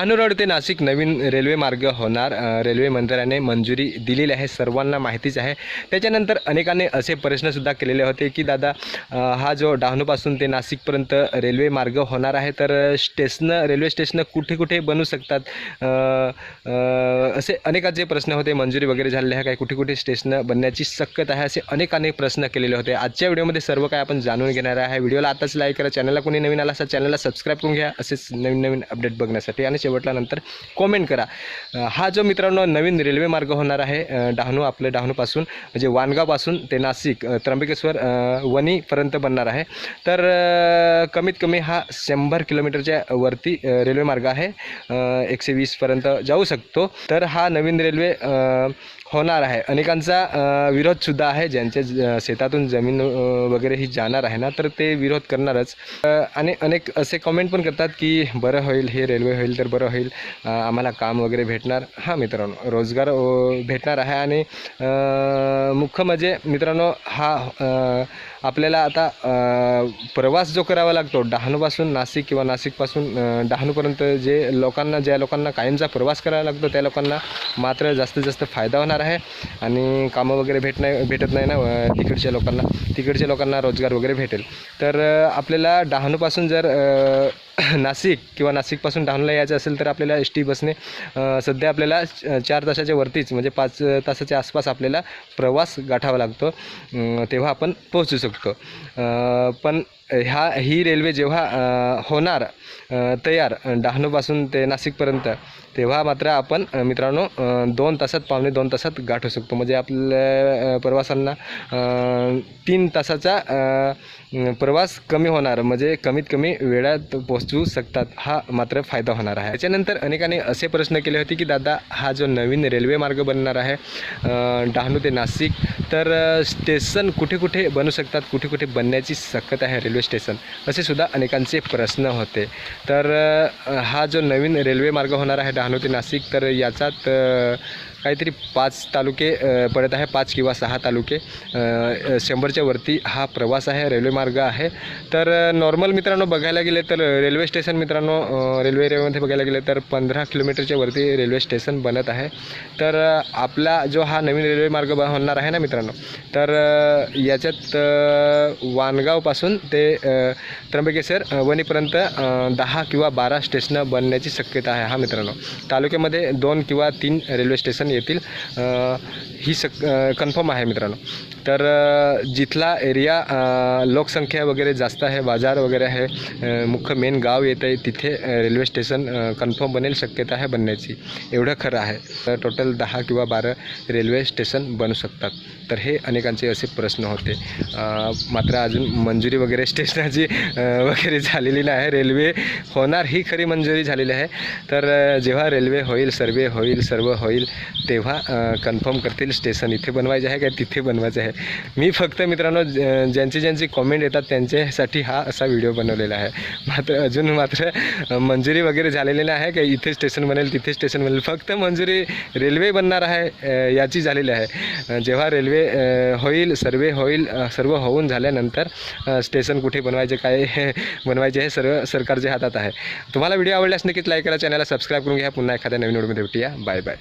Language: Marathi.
डहाणू रोड ते नाशिक नवीन रेल्वे मार्ग होणार, रेल्वे मंत्र्याने मंजुरी दिलेली आहे, सर्वांना माहितीच आहे। त्याच्यानंतर अनेकांनी असे प्रश्नसुद्धा केलेले होते की दादा हा जो डहाणूपासून ते नाशिकपर्यंत रेल्वे मार्ग होणार आहे, तर रेल्वे स्टेशन कुठे कुठे बनू शकतात, असे अनेकाचे प्रश्न होते। मंजुरी वगैरे झालेले आहे, काय कुठे कुठे स्टेशन बनण्याची शक्यता आहे, असे अनेक प्रश्न केलेले होते। आजच्या व्हिडिओमध्ये सर्व काय आपण जाणून घेणार आहे। व्हिडिओला आताच लाईक करा, चॅनलला कोणी नवीन आला असेल चॅनलला सबस्क्राईब करून घ्या असेच नवीन अपडेट बघण्यासाठी, आणि शेवटला नंतर कमेंट करा। हा जो मित्रांनो नवीन रेल्वे मार्ग होणार आहे डहाणू, आपल्या डहाणूपासून म्हणजे वाणगावपासून ते नाशिक त्र्यंबकेश्वर वणीपर्यंत बनणार आहे। तर कमीत कमी हा 100 किलोमीटरच्या वरती रेल्वे मार्ग आहे, 120 पर्यंत जाऊ शकतो। तर हा नवीन रेल्वे होणार आहे। अनेकांचा विरोधसुद्धा आहे, ज्यांच्या शेतातून जमीन वगैरे ही जाणार आहे ना, तर ते विरोध करणारच। आणि अनेक असे कमेंट पण करतात की बरं होईल, हे रेल्वे होईल तर बरं होईल, आम्हाला काम वगैरे भेटणार। हां मित्रांनो, रोजगार भेटणार आहे। आणि मुख्य म्हणजे मित्रांनो हा आपल्याला आता प्रवास जो करावा लागतो डहाणूपासून नाशिक किंवा नाशिकपासून डहाणूपर्यंत, ज्या लोकांना कायमचा प्रवास करावा लागतो त्या लोकांना मात्र जास्तीत जास्त फायदा होणार आहे। आणि कामं वगैरे भेटत नाही ना तिकडच्या लोकांना रोजगार वगैरे भेटेल। तर आपल्याला डहाणूपासून जर नाशिक किंवा नाशिकपासून डहाणूला यायचं असेल तर आपल्याला ST बसने सध्या आपल्याला 4 तासाच्या वरतीच म्हणजे 5 तासाच्या आसपास आपल्याला प्रवास गाठावा लागतो, तेव्हा आपण पोहोचू शकतो। पण ही रेल्वे जेव्हा होणार तयार डहाणूपासून ते नाशिकपर्यंत, तेव्हा मात्र आपण मित्रांनो 2 तासात, पावणे 2 तासात गाठू शकतो। म्हणजे आपल्या प्रवासांना 3 तासाचा प्रवास कमी होणार, म्हणजे कमीत कमी वेळात पोहोचू शकतात, हा मात्र फायदा होणार आहे। त्याच्यानंतर अनेकांनी असे प्रश्न केले होते की दादा हा जो नवीन रेल्वे मार्ग बनणार आहे डहाणू ते नाशिक, तर स्टेशन कुठे कुठे बनू शकतात, कुठे कुठे बनण्याची शक्यता आहे रेल्वे स्टेशन, असे सुद्धा अनेकांचे प्रश्न होते। तर हा जो नवीन रेल्वे मार्ग होणार आहे डहाणू ते नाशिक, तर याच्यात काहीतरी 5 तालुके पडत आहे, 5 किंवा 6 तालुके, 100च्या वरती हा प्रवास आहे, रेल्वे मार्ग आहे। तर नॉर्मल मित्रांनो बघायला गेले तर रेल्वे स्टेशन मित्रांनो रेल्वे एरियामध्ये बघायला गेले तर 15 किलोमीटरच्या वरती रेल्वे स्टेशन बनत आहे। तर आपला जो हा नवीन रेल्वे मार्ग होणार आहे ना मित्रांनो, तर याच्यात वाणगावपासून ते त्र्यंबकेश्वर वणीपर्यंत 10 किंवा 12 स्टेशन बनण्याची शक्यता आहे। हा मित्रांनो, तालुक्यामध्ये 2 किंवा 3 रेल्वे स्टेशन येतील, ही कन्फर्म आहे मित्रांनो। तर जिथला एरिया लोकसंख्या वगैरे जास्त आहे, बाजार वगैरे आहे, मुख्य मेन गाव येत आहे, तिथे रेल्वे स्टेशन कन्फर्म बनेल, शक्यता आहे बनण्याची, एवढं खरं आहे। तर टोटल 10 किंवा 12 रेल्वे स्टेशन बनू शकतात। तर हे अनेकांचे असे प्रश्न होते। मात्र अजून मंजुरी वगैरे स्टेशनाची वगैरे झालेली नाही, रेल्वे होणार ही खरी मंजुरी झालेली आहे। तर जेव्हा रेल्वे होईल, सर्व होईल तेव्हा कन्फर्म करतील स्टेशन इथे बनवायचे आहे का तिथे बनवायचं आहे। मी फक्त मित्रांनो ज्यांची कमेंट येतात त्यांच्यासाठी हा असा व्हिडिओ बनवलेला आहे। अजून मात्र मंजुरी वगैरे झालेली नाही आहे की इथे स्टेशन बनेल तिथे स्टेशन बनेल, फक्त मंजुरी रेल्वे बनणार आहे याची झालेली आहे। जेव्हा रेल्वे होईल, सर्व होऊन झाल्यानंतर स्टेशन कुठे बनवायचे, काय बनवायचे हे सर्व सरकारच्या हातात आहे। तुम्हाला व्हिडिओ आवडल्यास नक्कीच लाईक करा, चॅनलला सबस्क्राईब करून घ्या। पुन्हा एखाद्या नवीन व्हिडिओमध्ये भेटूया। Bye bye.